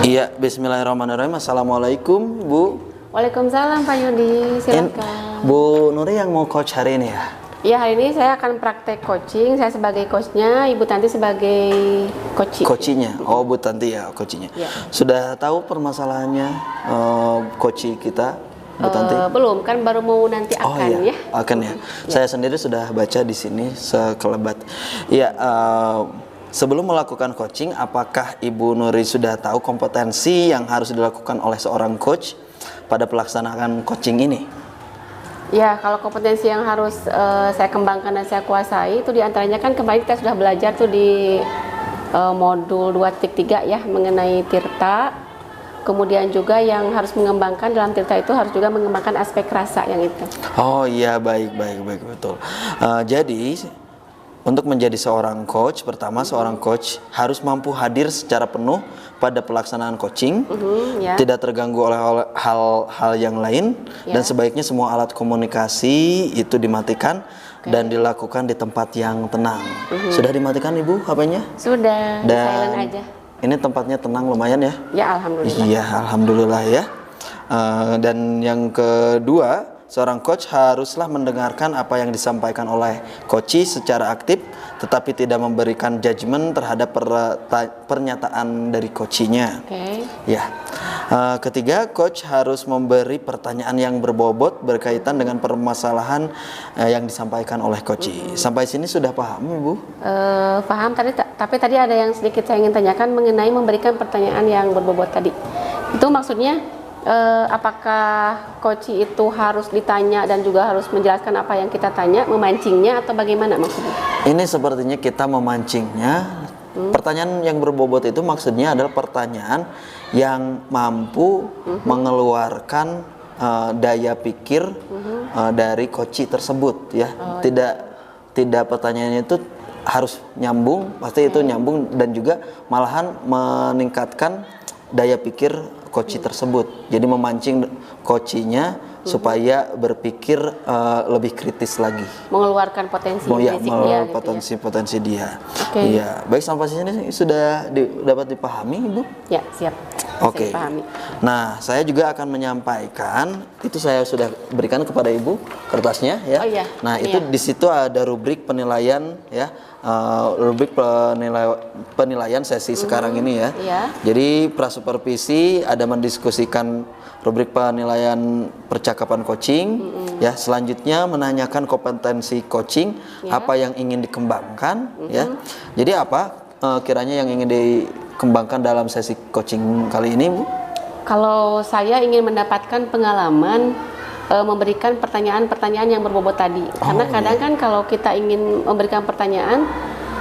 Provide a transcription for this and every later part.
Iya, bismillahirrahmanirrahim. Assalamualaikum, Bu. Waalaikumsalam Pak Yudi, silakan. Bu Nuri yang mau coach hari ini ya? Ya, hari ini saya akan praktek coaching. Saya sebagai coachnya, Ibu Tanti sebagai Coachingnya, oh Bu Tanti ya, coachingnya. Ya. Sudah tahu permasalahannya coaching kita, Bu Tanti? Belum, kan baru mau nanti Oh akan iya, ya. akan ya. Saya sendiri sudah baca di sini sekelebat. Iya, sebelum melakukan coaching, apakah Ibu Nuri sudah tahu kompetensi yang harus dilakukan oleh seorang coach pada pelaksanaan coaching ini? Ya, kalau kompetensi yang harus saya kembangkan dan saya kuasai itu diantaranya kan kemarin kita sudah belajar tuh di modul 2.3 ya mengenai tirta. Kemudian juga yang harus mengembangkan dalam tirta itu harus juga mengembangkan aspek rasa yang itu. Oh iya, baik betul. Jadi untuk menjadi seorang coach, pertama seorang coach harus mampu hadir secara penuh pada pelaksanaan coaching, Ya. tidak terganggu oleh hal-hal yang lain, dan sebaiknya semua alat komunikasi itu dimatikan dan dilakukan di tempat yang tenang. Sudah dimatikan Ibu HP-nya? Sudah, Dan silent aja. ini tempatnya tenang lumayan ya? Ya, alhamdulillah. Iya, alhamdulillah ya. Dan yang kedua, seorang coach haruslah mendengarkan apa yang disampaikan oleh coachee secara aktif, tetapi tidak memberikan judgement terhadap pernyataan dari coachee-nya. Oke. Ya. Ketiga, coach harus memberi pertanyaan yang berbobot berkaitan dengan permasalahan yang disampaikan oleh coachee. Sampai sini sudah paham, Ibu? Paham tadi, tapi tadi ada yang sedikit saya ingin tanyakan mengenai memberikan pertanyaan yang berbobot tadi. Itu maksudnya apakah coachee itu harus ditanya dan juga harus menjelaskan apa yang kita tanya, memancingnya atau bagaimana maksudnya? Ini sepertinya kita memancingnya. Pertanyaan yang berbobot itu maksudnya adalah pertanyaan yang mampu mengeluarkan daya pikir dari coachee tersebut ya. Tidak pertanyaannya itu harus nyambung, pasti itu nyambung, dan juga malahan meningkatkan daya pikir coachee tersebut. Jadi memancing coachee-nya supaya berpikir lebih kritis lagi. Mengeluarkan potensi basic dia gitu potensi dia. Oke. Iya, baik, sampai sini sudah dapat dipahami, Ibu? ya. Siap. Oke. Saya pahami. Nah, saya juga akan menyampaikan, itu saya sudah berikan kepada Ibu kertasnya ya. Oh iya. Nah, Ini itu ya. di situ ada rubrik penilaian ya. Rubrik penilaian sesi sekarang ini ya. Iya. Jadi prasupervisi ada mendiskusikan rubrik penilaian percakapan coaching ya. Selanjutnya menanyakan kompetensi coaching, apa yang ingin dikembangkan ya. Jadi apa kiranya yang ingin dikembangkan dalam sesi coaching kali ini, Bu? Kalau saya ingin mendapatkan pengalaman memberikan pertanyaan-pertanyaan yang berbobot tadi. Karena kadang kan kalau kita ingin memberikan pertanyaan,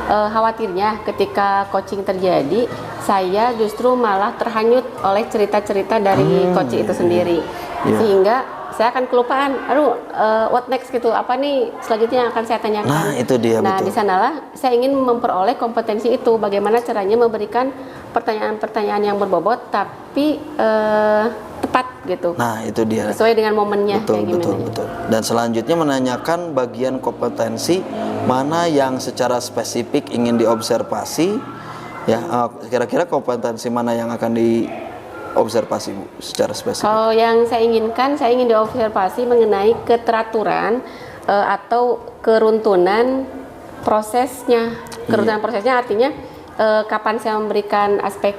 khawatirnya ketika coaching terjadi, saya justru malah terhanyut oleh cerita-cerita dari coaching itu sendiri. Sehingga saya akan kelupaan, what next gitu, apa nih selanjutnya yang akan saya tanyakan. Nah, itu dia, Nah, betul. di sanalah saya ingin memperoleh kompetensi itu, bagaimana caranya memberikan pertanyaan-pertanyaan yang berbobot tapi tepat gitu. Nah, itu dia. Sesuai dengan momennya kayak gimana. Betul. Dan selanjutnya menanyakan bagian kompetensi mana yang secara spesifik ingin diobservasi ya. Kira-kira kompetensi mana yang akan diobservasi, Bu, secara spesifik? Kalau yang saya inginkan, saya ingin diobservasi mengenai keteraturan atau keruntunan prosesnya. Keruntunan prosesnya artinya kapan saya memberikan aspek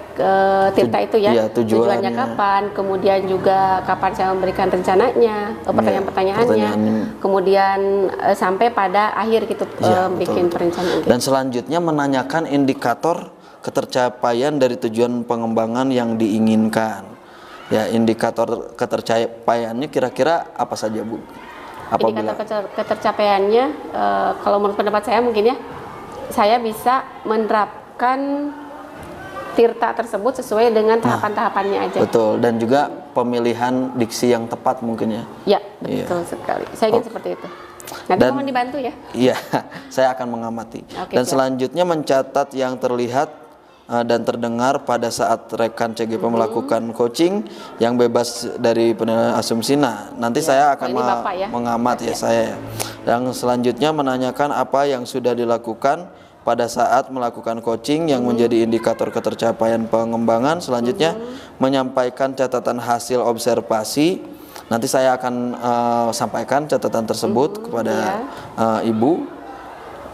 tirta itu ya, tujuannya kapan, kemudian juga kapan saya memberikan rencananya, pertanyaan-pertanyaannya, kemudian sampai pada akhir gitu bikin perencanaan. Dan selanjutnya menanyakan indikator ketercapaian dari tujuan pengembangan yang diinginkan. Ya, indikator ketercapaiannya kira-kira apa saja, Bu? Indikator ketercapaiannya, kalau menurut pendapat saya mungkin ya, saya bisa menerapkan tirta tersebut sesuai dengan tahapan-tahapannya aja. Betul, dan juga pemilihan diksi yang tepat mungkin ya. Ya, betul sekali. Saya ingin seperti itu. Nanti mohon dibantu ya. Iya, saya akan mengamati. Dan selanjutnya mencatat yang terlihat dan terdengar pada saat rekan CGP melakukan coaching yang bebas dari penilaian asumsi. Nah, nanti saya akan mengamat ya saya. Yang selanjutnya menanyakan apa yang sudah dilakukan pada saat melakukan coaching yang menjadi indikator ketercapaian pengembangan. Selanjutnya menyampaikan catatan hasil observasi. Nanti saya akan sampaikan catatan tersebut kepada Ibu,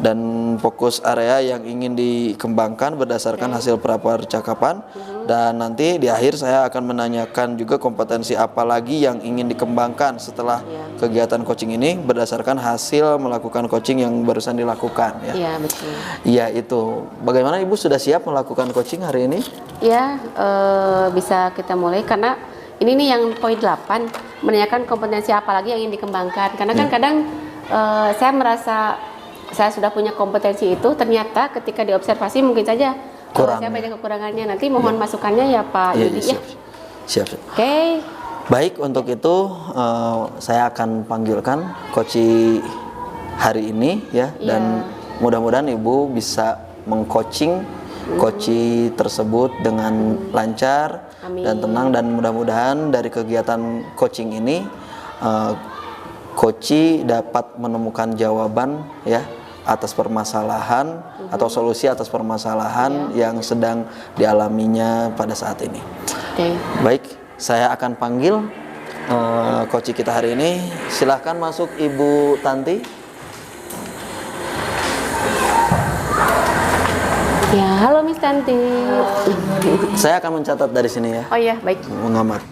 dan fokus area yang ingin dikembangkan berdasarkan hasil prapercakapan. Dan nanti di akhir saya akan menanyakan juga kompetensi apa lagi yang ingin dikembangkan setelah kegiatan coaching ini berdasarkan hasil melakukan coaching yang barusan dilakukan ya. Iya, betul. Iya, itu. Bagaimana Ibu, sudah siap melakukan coaching hari ini? Ya, bisa kita mulai karena ini nih yang poin 8, menanyakan kompetensi apa lagi yang ingin dikembangkan. Karena kan kadang saya merasa saya sudah punya kompetensi itu, ternyata ketika diobservasi mungkin saja saya banyak kekurangannya. Nanti mohon masukannya ya Pak Yudi ya. Siap. Oke. Baik, untuk itu saya akan panggilkan coach hari ini ya, dan mudah-mudahan Ibu bisa mengcoaching coach tersebut dengan lancar. Amin. Dan tenang, dan mudah-mudahan dari kegiatan coaching ini coach dapat menemukan jawaban ya atas permasalahan atau solusi atas permasalahan yang sedang dialaminya pada saat ini. Baik, saya akan panggil coach kita hari ini. Silahkan masuk Ibu Tanti. Ya, halo Miss Tanti. Saya akan mencatat dari sini ya. Oh iya, baik. Mengamati.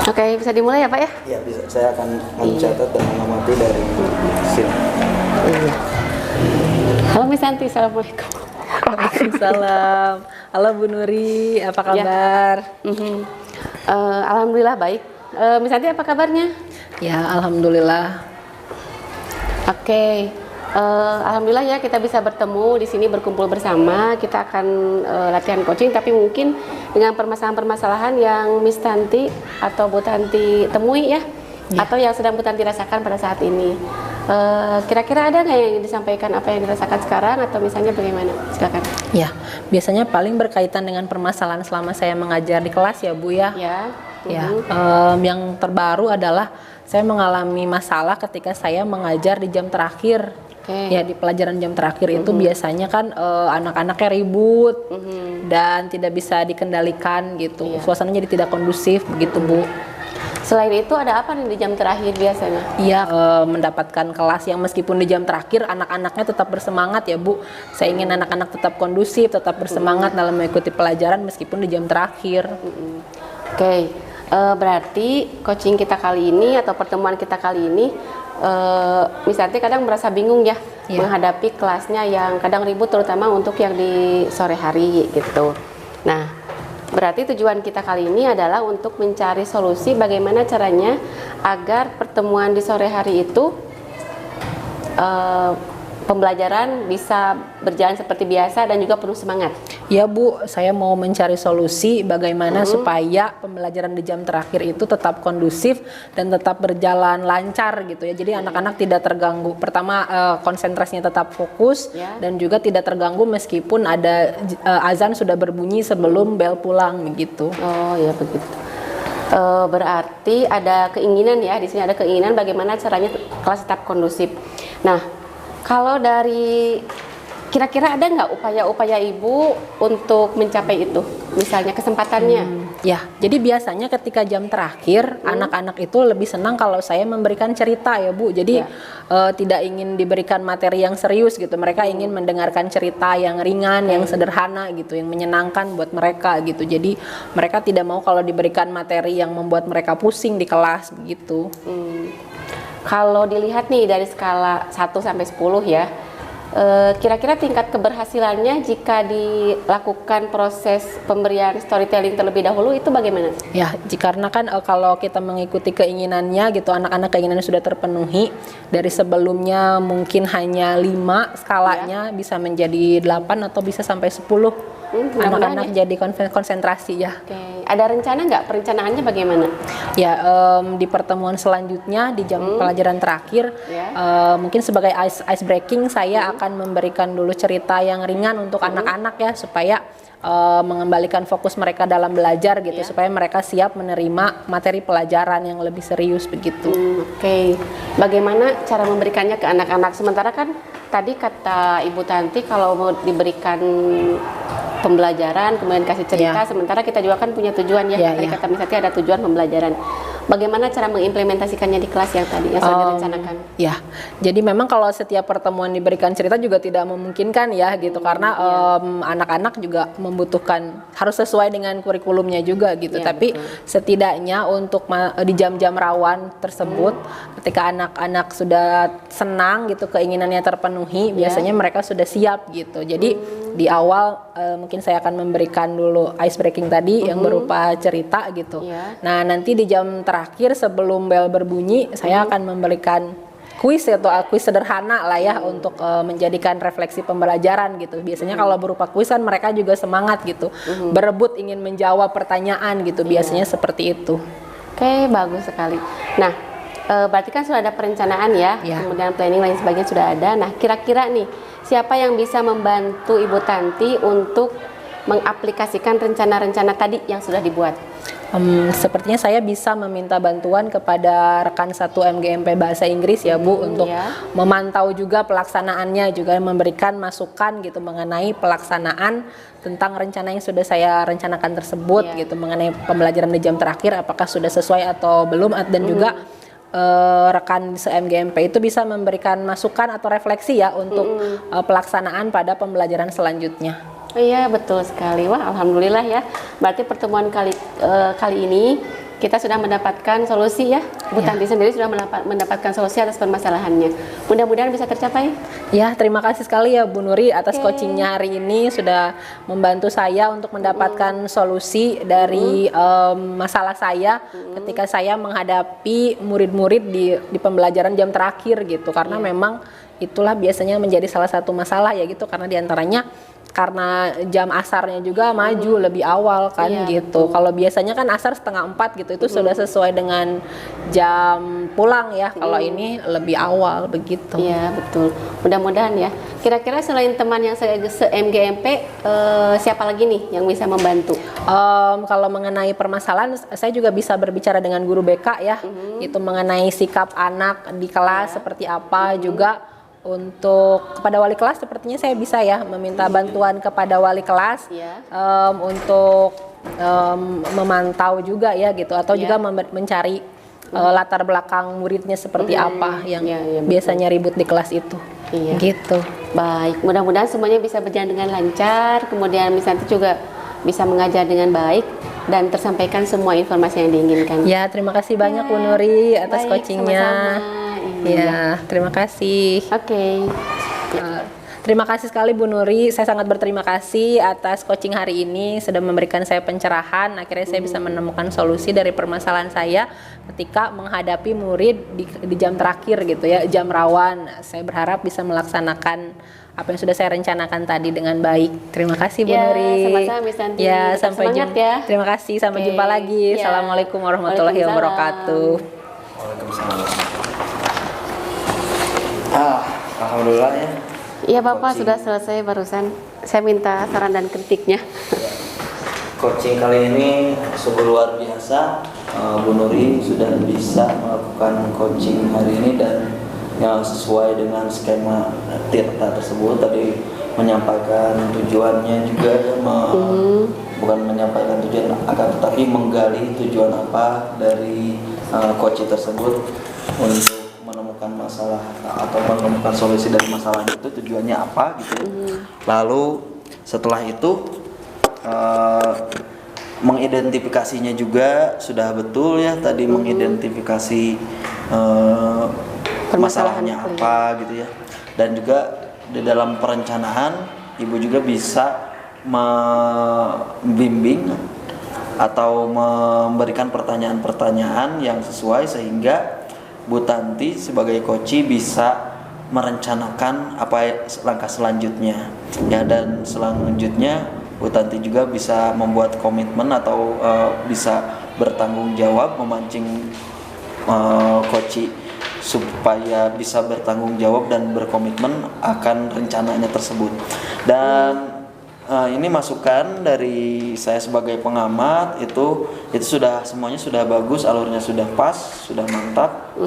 Oke, bisa dimulai ya Pak ya? Iya, bisa. Saya akan mencatat dan mengamati dari sini. Iya. Halo Miss Tanti, assalamualaikum. Waalaikumsalam. Halo Bu Nuri, apa kabar? Alhamdulillah baik. Miss Tanti apa kabarnya? Ya, alhamdulillah. Oke. Alhamdulillah ya kita bisa bertemu di sini, berkumpul bersama. Kita akan latihan coaching, tapi mungkin dengan permasalahan-permasalahan yang Miss Tanti atau Bu Tanti temui ya, atau yang sedang Bu Tanti rasakan pada saat ini. Kira-kira ada nggak yang ingin disampaikan apa yang dirasakan sekarang, atau misalnya bagaimana? Silakan. Ya, biasanya paling berkaitan dengan permasalahan selama saya mengajar di kelas ya Bu ya. Ya. Yang terbaru adalah saya mengalami masalah ketika saya mengajar di jam terakhir. Ya, di pelajaran jam terakhir itu biasanya kan anak-anaknya ribut dan tidak bisa dikendalikan gitu. Suasananya jadi tidak kondusif begitu Bu. Selain itu ada apa nih di jam terakhir biasanya? Iya, mendapatkan kelas yang meskipun di jam terakhir anak-anaknya tetap bersemangat ya Bu. Saya ingin anak-anak tetap kondusif, tetap bersemangat dalam mengikuti pelajaran meskipun di jam terakhir. Oke. Berarti coaching kita kali ini atau pertemuan kita kali ini misalnya kadang merasa bingung ya menghadapi kelasnya yang kadang ribut, terutama untuk yang di sore hari gitu. Nah, berarti tujuan kita kali ini adalah untuk mencari solusi bagaimana caranya agar pertemuan di sore hari itu pembelajaran bisa berjalan seperti biasa dan juga penuh semangat. Ya Bu, saya mau mencari solusi bagaimana supaya pembelajaran di jam terakhir itu tetap kondusif dan tetap berjalan lancar gitu ya. Jadi anak-anak tidak terganggu. Pertama, konsentrasinya tetap fokus dan juga tidak terganggu meskipun ada azan sudah berbunyi sebelum bel pulang begitu. Oh ya begitu. Berarti ada keinginan ya, di sini ada keinginan bagaimana caranya kelas tetap kondusif. Nah, kalau dari kira-kira ada nggak upaya-upaya Ibu untuk mencapai itu? Misalnya kesempatannya? Ya, jadi biasanya ketika jam terakhir anak-anak itu lebih senang kalau saya memberikan cerita ya Bu. Jadi tidak ingin diberikan materi yang serius gitu. Mereka ingin mendengarkan cerita yang ringan, yang sederhana gitu, yang menyenangkan buat mereka gitu. Jadi mereka tidak mau kalau diberikan materi yang membuat mereka pusing di kelas begitu. Kalau dilihat nih dari skala 1 sampai 10 ya, kira-kira tingkat keberhasilannya jika dilakukan proses pemberian storytelling terlebih dahulu itu bagaimana? Ya, karena kan kalau kita mengikuti keinginannya gitu, anak-anak keinginannya sudah terpenuhi. Dari sebelumnya mungkin hanya 5 skalanya bisa menjadi 8 atau bisa sampai 10. Anak-anak jadi konsentrasi ya. Oke. Ada rencana nggak? Perencanaannya bagaimana? Ya, di pertemuan selanjutnya di jam pelajaran terakhir mungkin sebagai ice breaking saya akan memberikan dulu cerita yang ringan untuk anak-anak ya, supaya mengembalikan fokus mereka dalam belajar gitu supaya mereka siap menerima materi pelajaran yang lebih serius begitu. Oke. Bagaimana cara memberikannya ke anak-anak? Sementara kan tadi kata Ibu Tanti kalau mau diberikan pembelajaran kemudian kasih cerita, sementara kita juga kan punya tujuan tadi kata Miss Santi ada tujuan pembelajaran. Bagaimana cara mengimplementasikannya di kelas yang tadi yang sudah direncanakan? Ya, jadi memang kalau setiap pertemuan diberikan cerita juga tidak memungkinkan ya gitu karena anak-anak juga membutuhkan harus sesuai dengan kurikulumnya juga gitu. Tapi setidaknya untuk di jam-jam rawan tersebut, ketika anak-anak sudah senang gitu keinginannya terpenuhi, biasanya mereka sudah siap gitu. Jadi di awal mungkin saya akan memberikan dulu ice breaking tadi yang berupa cerita gitu. Nah nanti di jam terakhir sebelum bel berbunyi saya akan memberikan kuis atau kuis sederhana lah ya untuk menjadikan refleksi pembelajaran gitu. Biasanya kalau berupa kuis kan mereka juga semangat gitu, berebut ingin menjawab pertanyaan gitu. Biasanya seperti itu. Oke, bagus sekali. Nah, berarti kan sudah ada perencanaan ya, kemudian planning lain sebagainya sudah ada. Nah, kira-kira nih siapa yang bisa membantu Ibu Tanti untuk mengaplikasikan rencana-rencana tadi yang sudah dibuat? Sepertinya saya bisa meminta bantuan kepada rekan satu MGMP Bahasa Inggris ya Bu untuk memantau juga pelaksanaannya, juga memberikan masukan gitu mengenai pelaksanaan tentang rencana yang sudah saya rencanakan tersebut gitu, mengenai pembelajaran di jam terakhir apakah sudah sesuai atau belum, dan juga rekan se-MGMP itu bisa memberikan masukan atau refleksi ya untuk pelaksanaan pada pembelajaran selanjutnya. Iya, betul sekali. Wah, alhamdulillah ya. Berarti pertemuan kali ini kita sudah mendapatkan solusi ya. Bu Tanti sendiri sudah mendapatkan solusi atas permasalahannya. Mudah-mudahan bisa tercapai. Ya, terima kasih sekali ya Bu Nuri atas coachingnya hari ini sudah membantu saya untuk mendapatkan solusi dari masalah saya ketika saya menghadapi murid-murid di pembelajaran jam terakhir gitu. Karena memang itulah biasanya menjadi salah satu masalah ya gitu, karena diantaranya karena jam asarnya juga maju lebih awal kan gitu. Kalau biasanya kan asar 3:30 gitu, itu sudah sesuai dengan jam pulang ya. Kalau ini lebih awal begitu. Iya betul. Mudah-mudahan ya. Kira-kira selain teman yang se-MGMP, siapa lagi nih yang bisa membantu? Kalau mengenai permasalahan, saya juga bisa berbicara dengan guru BK ya. Itu mengenai sikap anak di kelas seperti apa juga. Untuk kepada wali kelas sepertinya saya bisa ya meminta bantuan kepada wali kelas untuk memantau juga ya gitu, atau juga mencari latar belakang muridnya seperti apa yang biasanya ribut di kelas itu. Gitu. Baik, mudah-mudahan semuanya bisa berjalan dengan lancar, kemudian Miss Santi juga bisa mengajar dengan baik dan tersampaikan semua informasi yang diinginkan. Ya, terima kasih banyak Bu Nuri atas coachingnya. Sama-sama. Ya, terima kasih. Oke. Terima kasih sekali Bu Nuri. Saya sangat berterima kasih atas coaching hari ini, sudah memberikan saya pencerahan. Akhirnya saya bisa menemukan solusi dari permasalahan saya ketika menghadapi murid di jam terakhir gitu ya, jam rawan. Saya berharap bisa melaksanakan apa yang sudah saya rencanakan tadi dengan baik. Terima kasih Bu Nuri. Sama-sama Miss Santi. Ya, sampai jumpa ya. Terima kasih, sampai jumpa lagi. Assalamualaikum warahmatullahi wabarakatuh. Waalaikumsalam. Alhamdulillah ya. Iya Bapak, sudah selesai barusan. Saya minta saran dan kritiknya. Coaching kali ini sungguh luar biasa. Bu Nuri sudah bisa melakukan coaching hari ini dan yang sesuai dengan skema Tirta tersebut. Tadi menyampaikan tujuannya juga bukan menyampaikan tujuan, akan tetapi menggali tujuan apa dari coaching tersebut untuk menemukan masalah atau menemukan solusi dari masalah itu, tujuannya apa gitu. Lalu setelah itu mengidentifikasinya juga sudah betul ya, tadi mengidentifikasi masalahnya apa gitu ya. Dan juga di dalam perencanaan Ibu juga bisa membimbing atau memberikan pertanyaan-pertanyaan yang sesuai sehingga Bu Tanti sebagai coach bisa merencanakan apa langkah selanjutnya ya, dan selanjutnya Bu Tanti juga bisa membuat komitmen atau bisa bertanggung jawab, memancing coach supaya bisa bertanggung jawab dan berkomitmen akan rencananya tersebut. Dan ini masukan dari saya sebagai pengamat, itu sudah semuanya sudah bagus, alurnya sudah pas, sudah mantap.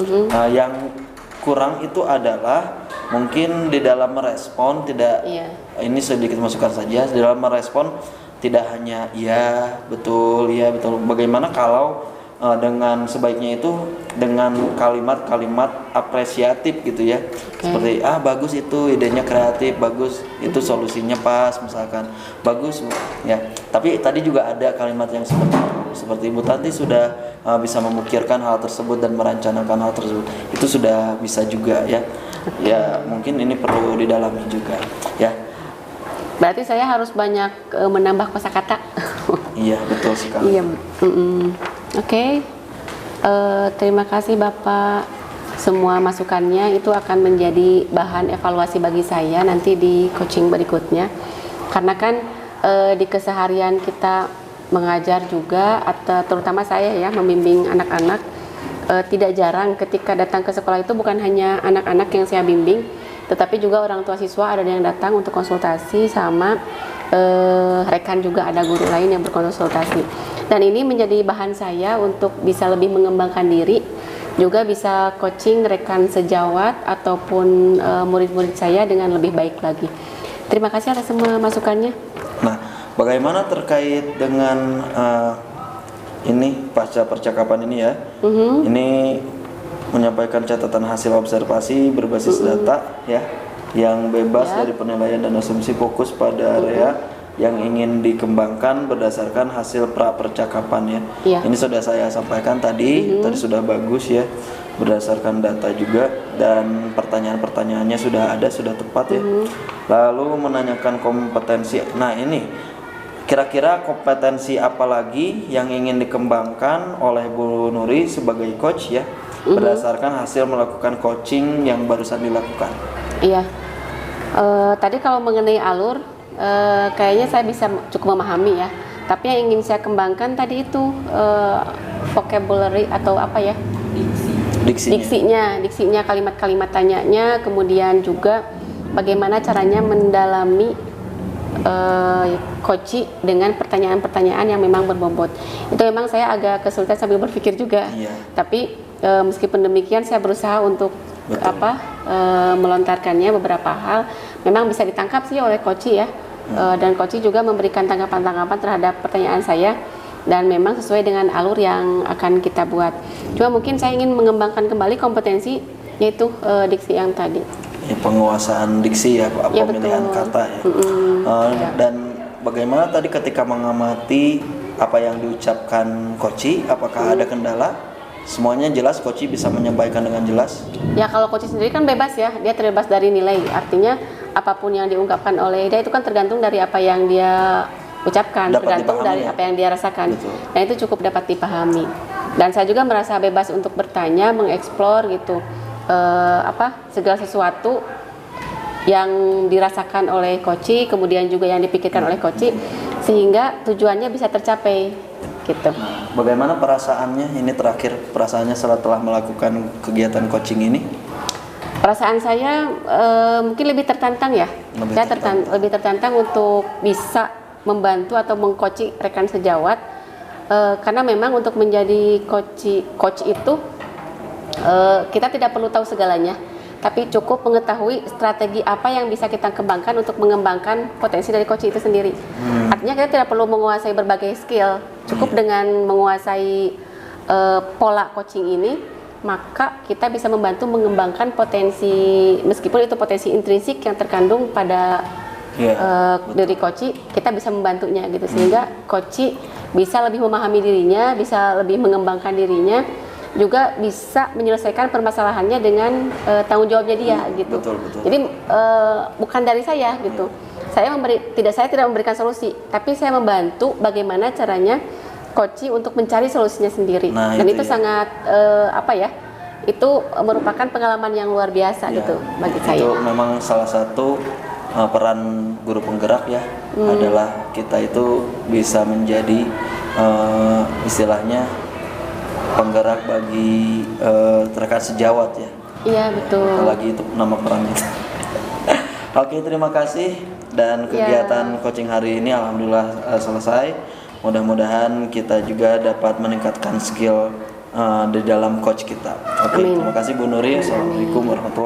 Yang kurang itu adalah mungkin di dalam merespon tidak. Ini sedikit masukan saja, di dalam merespon tidak hanya iya betul. Bagaimana kalau dengan sebaiknya itu dengan kalimat-kalimat apresiatif gitu ya, seperti bagus itu idenya, kreatif, bagus itu solusinya pas, misalkan bagus ya. Tapi tadi juga ada kalimat yang seperti Ibu Tanti sudah bisa memikirkan hal tersebut dan merencanakan hal tersebut, itu sudah bisa juga ya. Ya mungkin ini perlu didalami juga ya. Berarti saya harus banyak menambah kosakata. Iya betul sekali. Iya. Oke. Terima kasih Bapak. Semua masukannya itu akan menjadi bahan evaluasi bagi saya nanti di coaching berikutnya. Karena kan di keseharian kita mengajar juga, atau terutama saya ya membimbing anak-anak, tidak jarang ketika datang ke sekolah itu bukan hanya anak-anak yang saya bimbing, tetapi juga orang tua siswa ada yang datang untuk konsultasi sama rekan, juga ada guru lain yang berkonsultasi. Dan ini menjadi bahan saya untuk bisa lebih mengembangkan diri, juga bisa coaching rekan sejawat ataupun murid-murid saya dengan lebih baik lagi. Terima kasih atas semua masukannya. Nah, bagaimana terkait dengan ini pasca percakapan ini ya? Ini menyampaikan catatan hasil observasi berbasis data ya, yang bebas dari penilaian dan asumsi, fokus pada area yang ingin dikembangkan berdasarkan hasil pra percakapan ya. Ini sudah saya sampaikan tadi, tadi sudah bagus ya, berdasarkan data juga, dan pertanyaan-pertanyaannya sudah ada, sudah tepat ya. Lalu menanyakan kompetensi. Nah ini kira-kira kompetensi apa lagi yang ingin dikembangkan oleh Bu Nuri sebagai coach ya, berdasarkan hasil melakukan coaching yang barusan dilakukan. Iya. Tadi kalau mengenai alur, kayaknya saya bisa cukup memahami ya. Tapi yang ingin saya kembangkan tadi itu vocabulary atau apa ya? Diksinya, kalimat-kalimat tanyanya, kemudian juga bagaimana caranya mendalami coaching dengan pertanyaan-pertanyaan yang memang berbobot. Itu memang saya agak kesulitan sambil berpikir juga. Tapi meskipun demikian saya berusaha untuk melontarkannya beberapa hal. Memang bisa ditangkap sih oleh coach ya. Dan coach juga memberikan tanggapan-tanggapan terhadap pertanyaan saya, dan memang sesuai dengan alur yang akan kita buat. Cuma mungkin saya ingin mengembangkan kembali kompetensi, yaitu diksi yang tadi. Ya, penguasaan diksi ya, pemilihan kata ya. Dan bagaimana tadi ketika mengamati apa yang diucapkan coach, apakah ada kendala? Semuanya jelas, coach bisa menyampaikan dengan jelas? Ya kalau coach sendiri kan bebas ya, dia terbebas dari nilai. Artinya apapun yang diungkapkan oleh dia itu kan tergantung dari apa yang dia ucapkan, tergantung dari apa yang dia rasakan. Dan itu cukup dapat dipahami. Dan saya juga merasa bebas untuk bertanya, mengeksplor gitu, segala sesuatu yang dirasakan oleh coach, kemudian juga yang dipikirkan oleh coach, sehingga tujuannya bisa tercapai gitu. Bagaimana perasaannya ini terakhir, perasaannya setelah melakukan kegiatan coaching ini? Perasaan saya mungkin lebih tertantang ya. Lebih tertantang untuk bisa membantu atau mengcoaching rekan sejawat, karena memang untuk menjadi coach itu kita tidak perlu tahu segalanya, tapi cukup mengetahui strategi apa yang bisa kita kembangkan untuk mengembangkan potensi dari coach itu sendiri. Artinya kita tidak perlu menguasai berbagai skill, cukup dengan menguasai pola coaching ini, maka kita bisa membantu mengembangkan potensi, meskipun itu potensi intrinsik yang terkandung pada dari coach, kita bisa membantunya gitu, sehingga coach bisa lebih memahami dirinya, bisa lebih mengembangkan dirinya, juga bisa menyelesaikan permasalahannya dengan tanggung jawabnya dia gitu. Betul. Jadi bukan dari saya gitu. Saya tidak memberikan solusi, tapi saya membantu bagaimana caranya coach untuk mencari solusinya sendiri. Dan itu sangat itu merupakan pengalaman yang luar biasa gitu bagi saya. Itu memang salah satu peran guru penggerak ya, adalah kita itu bisa menjadi istilahnya penggerak bagi rekan sejawat ya. Iya betul. Apalagi itu nama perannya. Oke, terima kasih, dan kegiatan coaching hari ini alhamdulillah selesai. Mudah-mudahan kita juga dapat meningkatkan skill di dalam coach kita. Oke, terima kasih Bu Nuri. Assalamualaikum warahmatullahi wabarakatuh.